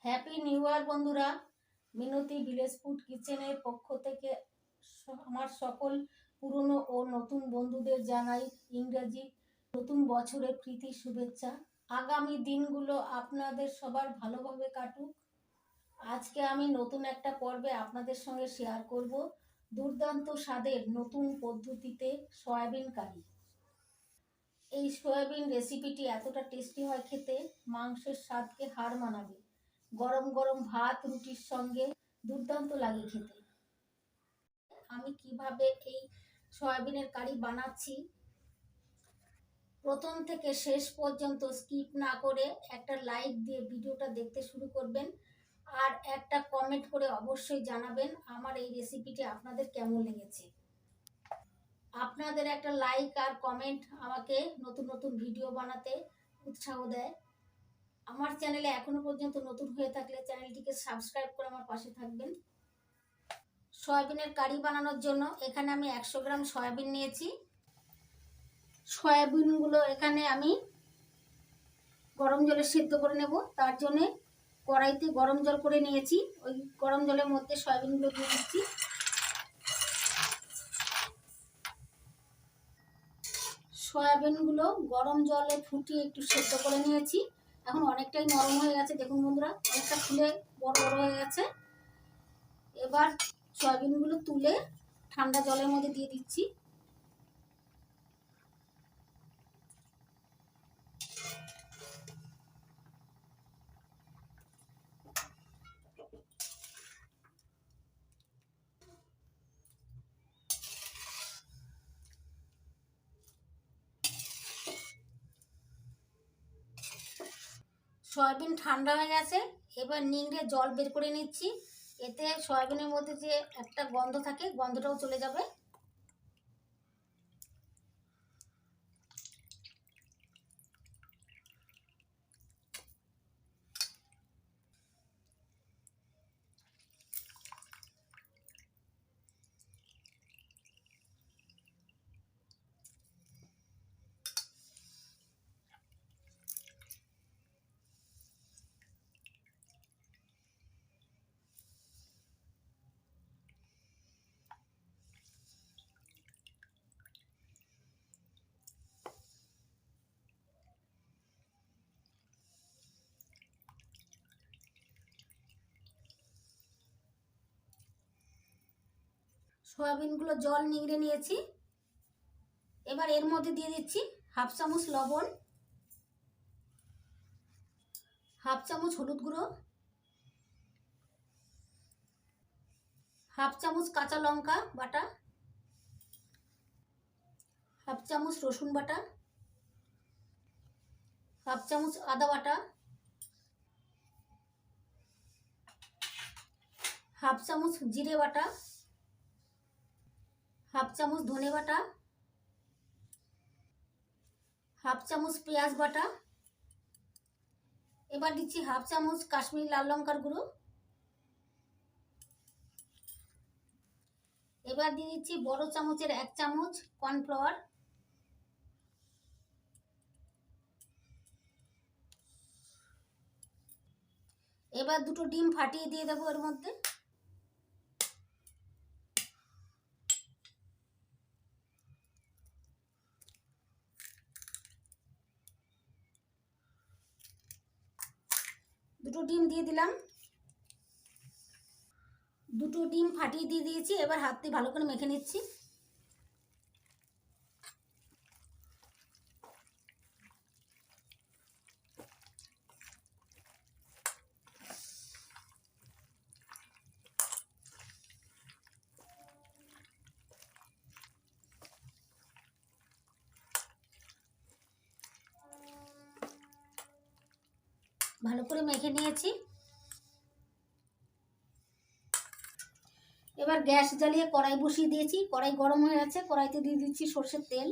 Happy new year বন্ধুরা। মিনতি village food কিচেনের পক্ষ থেকে আমার সকল পুরনো ও নতুন বন্ধুদের জানাই ইংরেজি নতুন বছরের প্রীতি শুভেচ্ছা। আগামী দিনগুলো আপনাদের সবার ভালোভাবে কাটুক। আজকে আমি নতুন একটা পর্বে আপনাদের সঙ্গে শেয়ার করব দুর্দান্ত স্বাদের নতুন পদ্ধতিতে সয়াবিন কারি। এই সয়াবিন রেসিপিটি এতটা টেস্টি হয় খেতে, মাংসের স্বাদকে হার মানাবে। গরম গরম ভাত রুটির সঙ্গে দুর্দান্ত লাগে খেতে। আমি কিভাবে এই সয়াবিনের কারি বানাচ্ছি, প্রথম থেকে শেষ পর্যন্ত স্কিপ না করে একটা লাইক দিয়ে ভিডিওটা দেখতে শুরু করবেন, আর একটা কমেন্ট করে অবশ্যই জানাবেন আমার এই রেসিপিটি আপনাদের কেমন লেগেছে। আপনাদের একটা লাইক আর কমেন্ট আমাকে নতুন নতুন ভিডিও বানাতে উৎসাহ দেয়। আমার চ্যানেলে এখনো পর্যন্ত নতুন হয়ে থাকলে চ্যানেলটিকে সাবস্ক্রাইব করে আমার পাশে থাকবেন। সয়াবিনের কারি বানানোর জন্য এখানে আমি 100 গ্রাম সয়াবিন নিয়েছি। সয়াবিনগুলো এখানে আমি গরম জলে সিদ্ধ করে নেব। তার জন্য কড়াইতে গরম জল করে নিয়েছি, ওই গরম জলের মধ্যে সয়াবিনগুলো দিয়ে দিচ্ছি। সয়াবিনগুলো গরম জলে ফুটিয়ে একটু সেদ্ধ করে নিয়েছি। এখন অনেকটাই নরম হয়ে গেছে, দেখুন বন্ধুরা, অনেকটা ফুলে বড় বড় হয়ে গেছে। এবার সয়াবিনগুলো তুলে ঠান্ডা জলের মধ্যে দিয়ে দিচ্ছি। সয়াবিন ঠান্ডা হয়ে গেছে, এবার নিংড়ে জল বের করে নিচ্ছি। এতে সয়াবিনের মধ্যে যে একটা গন্ধ থাকে, গন্ধটাও চলে যাবে। সয়াবিনগুলো জল নিংড়ে নিয়েছি। এবার এর মধ্যে দিয়ে দিচ্ছি হাফ চামচ লবণ, হাফ চামচ হলুদ গুঁড়ো, হাফ চামচ কাঁচা লঙ্কা বাটা, হাফ চামচ রসুন বাটা, হাফ চামচ আদা বাটা, হাফ চামচ জিরে বাটা, হাফ চামচ ধনে বাটা, হাফ চামচ পেঁয়াজ বাটা। এবার দিচ্ছি হাফ চামচ কাশ্মীরি লাল লঙ্কার গুঁড়ো। এবার দিয়ে দিচ্ছি বড় চামচের 1 চামচ কর্নফ্লাওয়ার। এবার দুটো ডিম ফাটিয়ে দিয়ে দেবো এর মধ্যে। দুটো ডিম দিয়ে দিলাম, দুটো ডিম ফাটিয়ে দিয়ে দিয়েছি। এবার হাত দিয়ে ভালো করে মেখে নিচ্ছি। ভালো করে মেখে নিয়েছি। এবার গ্যাস জ্বালিয়ে কড়াই বসিয়ে দিয়েছি। কড়াই গরম হয়ে গেছে, কড়াইতে দিয়ে দিচ্ছি সরষের তেল।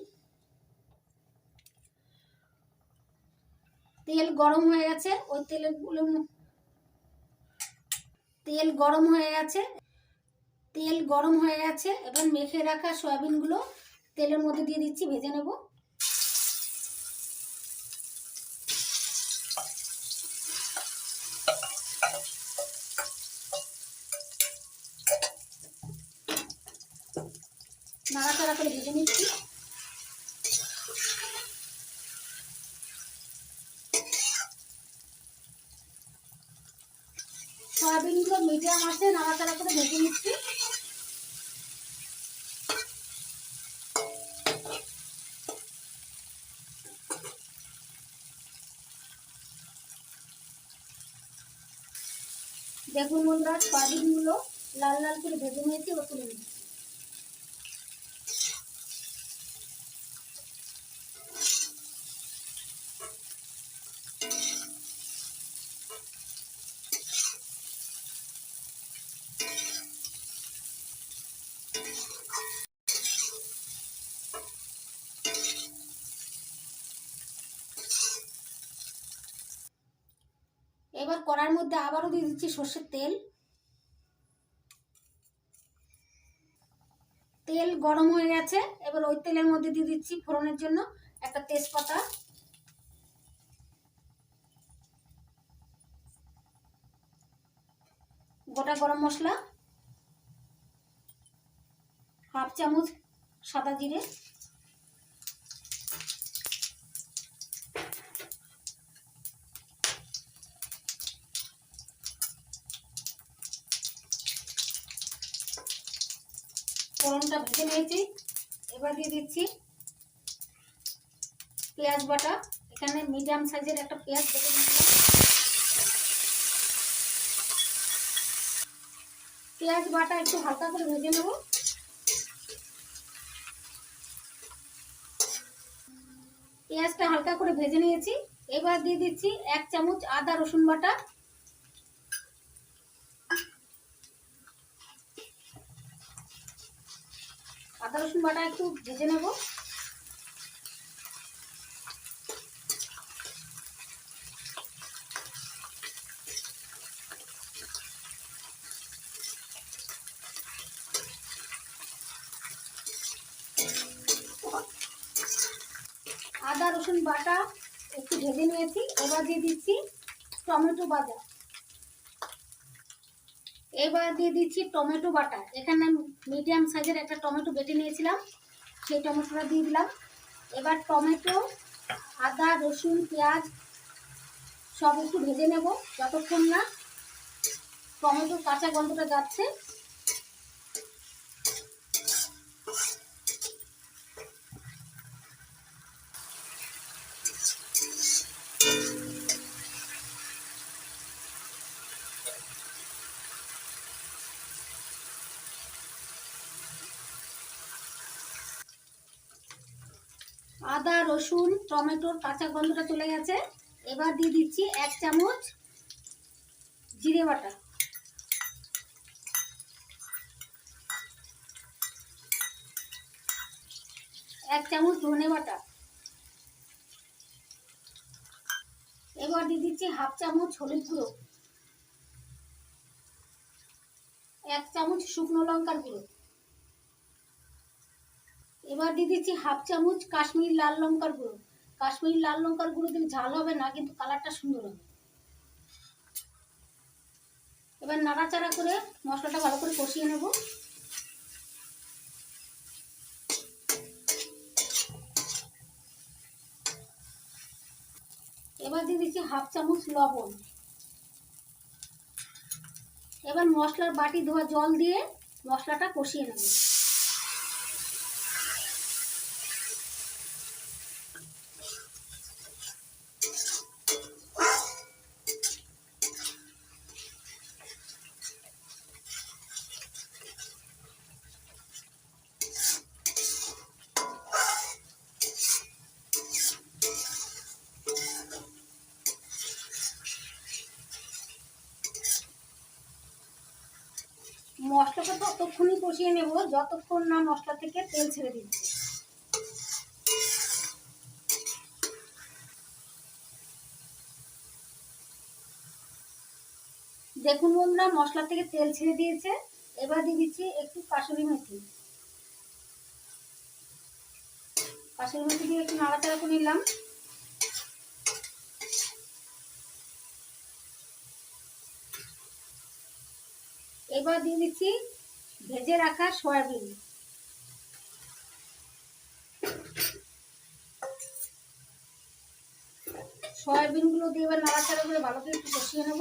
তেল গরম হয়ে গেছে, ওই তেল গরম হয়ে গেছে, তেল গরম হয়ে গেছে। এবার মেখে রাখা সয়াবিনগুলো তেলের মধ্যে দিয়ে দিচ্ছি, ভেজে নেব। নাড়াচাড়া করে ভেজে নিচ্ছি। সয়াবিনগুলো মিডিয়াম আছে নাড়াচাড়া করে ভেজে নিচ্ছি। দেখুন বন্ধুরা, সয়াবিনগুলো লাল লাল করে ভেজে নিয়েছি, এবার তুলে নিচ্ছি। এবার কড়ার মধ্যে আবারও দিয়ে দিচ্ছি সর্ষের তেল। তেল গরম হয়ে গেছে, এবার ওই তেলের মধ্যে দিয়ে দিচ্ছি ফোড়নের জন্য একটা তেজপাতা, গোটা গরম মশলা, হাফ চামচ সাদা জিরে, ফোড়নটা ভেজে নিয়েছি। এবার দিয়ে দিচ্ছি পেঁয়াজ বাটা। এখানে মিডিয়াম সাইজের একটা পেঁয়াজ কেটে নিয়েছিলাম। পেঁয়াজ বাটা একটু হালকা করে ভেজে নেব। পেঁয়াজটা হালকা করে ভেজে নিয়েছি। এবার দিয়ে দিচ্ছি 1 চামচ আদা রসুন বাটা। আদা রসুন বাটা একটু ভেজে নেব। আদা রসুন বাটা একটু ভেজে নিয়েছি। এবার দিয়ে দিচ্ছি টমেটো বাটা। এবার দিয়ে দিচ্ছি টমেটো বাটা। এখানে মিডিয়াম সাইজের একটা টমেটো বেটে নিয়েছিলাম, সেই টমেটোটা দিয়ে দিলাম। এবার টমেটো, আদা রসুন পেঁয়াজ সব একটু ভেজে নেব যতক্ষণ না টমেটোর কাঁচা গন্ধটা যাচ্ছে। আদা রসুন টমেটোর কাঁচা গন্ধটা চলে গেছে। এবার দিয়ে দিচ্ছি 1 চামচ জিরে বাটা, 1 চামচ ধনে বাটা। এবার দিয়ে দিচ্ছি হাফ চামচ হলুদ গুঁড়ো, 1 চামচ শুকনো লঙ্কার গুঁড়ো। এবার দিয়ে দিচ্ছি হাফ চামচ কাশ্মীরি লাল লঙ্কার গুঁড়ো। কাশ্মীরি লাল লঙ্কার গুঁড়ো দিলে ঝাল হবে না, কিন্তু কালারটা সুন্দর হবে। এবার নাড়াচাড়া করে মশলাটা ভালো করে কষিয়ে নেব। এবার দিয়ে দিচ্ছি হাফ চামচ লবণ। এবার মশলার বাটি ধোয়া জল দিয়ে মশলাটা কষিয়ে নেব। মশলাটা ততক্ষণই কষিয়ে নেব যতক্ষণ না মশলা থেকে তেল ছেড়ে দিচ্ছে। দেখুন বন্ধুরা, মশলা থেকে তেল ছেড়ে দিয়েছে। এবার দিয়ে দিচ্ছি একটু কাসুরি মেথি। কাসুরি মেথি দিয়ে একটু নাড়াচাড়া করে নিলাম। এবার দিয়ে দিচ্ছি ভেজে রাখা সয়াবিন। সয়াবিনগুলো দিয়ে এবার নাড়াচাড়া করে ভালো করে একটু কষিয়ে নেব।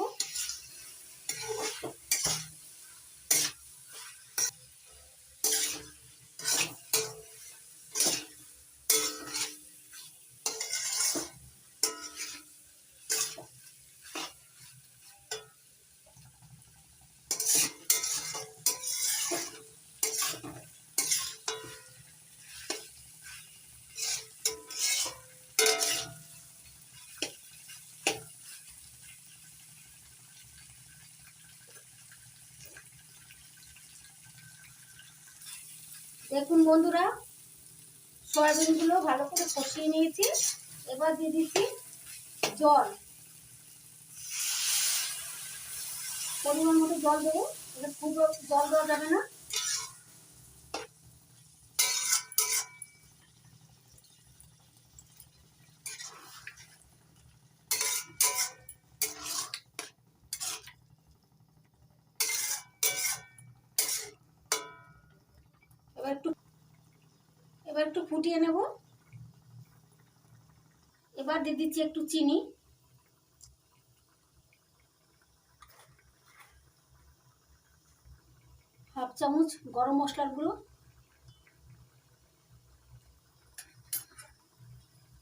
দেখুন বন্ধুরা, সয়াবিনগুলো ভালো করে কষিয়ে নিয়েছি। এবার দিয়ে দিচ্ছি জল, পরিমাণ মতো জল দেবো। এটা খুব জল দেওয়া যাবে না। এবার একটু ফুটিয়ে নেব। এবার দিয়ে দিচ্ছি একটু চিনি, হাফ চামচ গরম মশলার গুঁড়ো,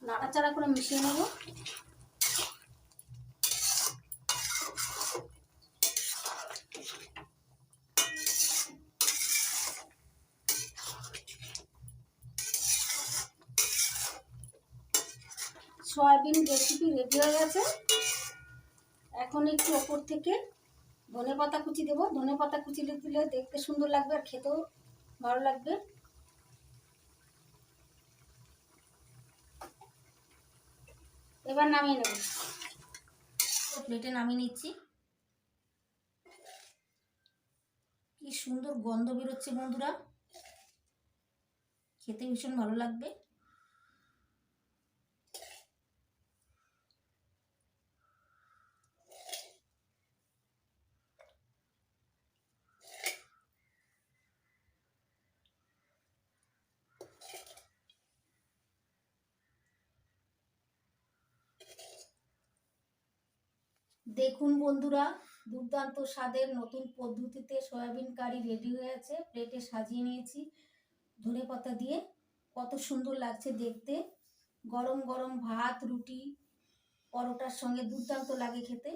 নাড়াচাড়া করে মিশিয়ে নেব। সয়াবিন রেসিপি রেডি হয়ে গেছে। এখন একটু ওপর থেকে ধনেপাতা কুচি দেবো। ধনেপাতা কুচি দিলে দেখতে সুন্দর লাগবে আর খেতেও ভালো লাগবে। এবার নামিয়ে নেব। প্লেটে নামিয়ে নিচ্ছি। কি সুন্দর গন্ধ বেরোচ্ছে বন্ধুরা, খেতে ভীষণ ভালো লাগবে। দেখুন বন্ধুরা, দুর্দান্ত স্বাদের নতুন পদ্ধতিতে সয়াবিন কারি রেডি হয়ে আছে। প্লেটে সাজিয়ে নিয়েছি ধনেপাতা দিয়ে। কত সুন্দর লাগছে দেখতে। গরম গরম ভাত, রুটি, পরোটার সঙ্গে দুর্দান্ত লাগে খেতে।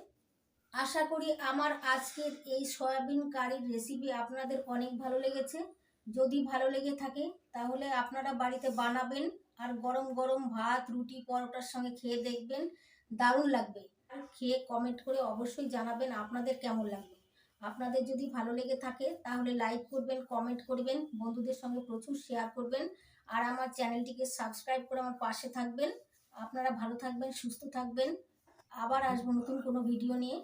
আশা করি আমার আজকের এই সয়াবিন কারির রেসিপি আপনাদের অনেক ভালো লেগেছে। যদি ভালো লেগে থাকে তাহলে আপনারা বাড়িতে বানাবেন আর গরম গরম ভাত, রুটি, পরোটার সঙ্গে খেয়ে দেখবেন, দারুণ লাগবে। আর খেয়ে কমেন্ট করে অবশ্যই জানাবেন আপনাদের কেমন লাগলো। আপনাদের যদি ভালো লেগে থাকে তাহলে লাইক করবেন, কমেন্ট করবেন, বন্ধুদের সঙ্গে প্রচুর শেয়ার করবেন আর আমার চ্যানেলটিকে সাবস্ক্রাইব করে আমার পাশে থাকবেন। আপনারা ভালো থাকবেন, সুস্থ থাকবেন। আবার আসবো নতুন কোনো ভিডিও নিয়ে।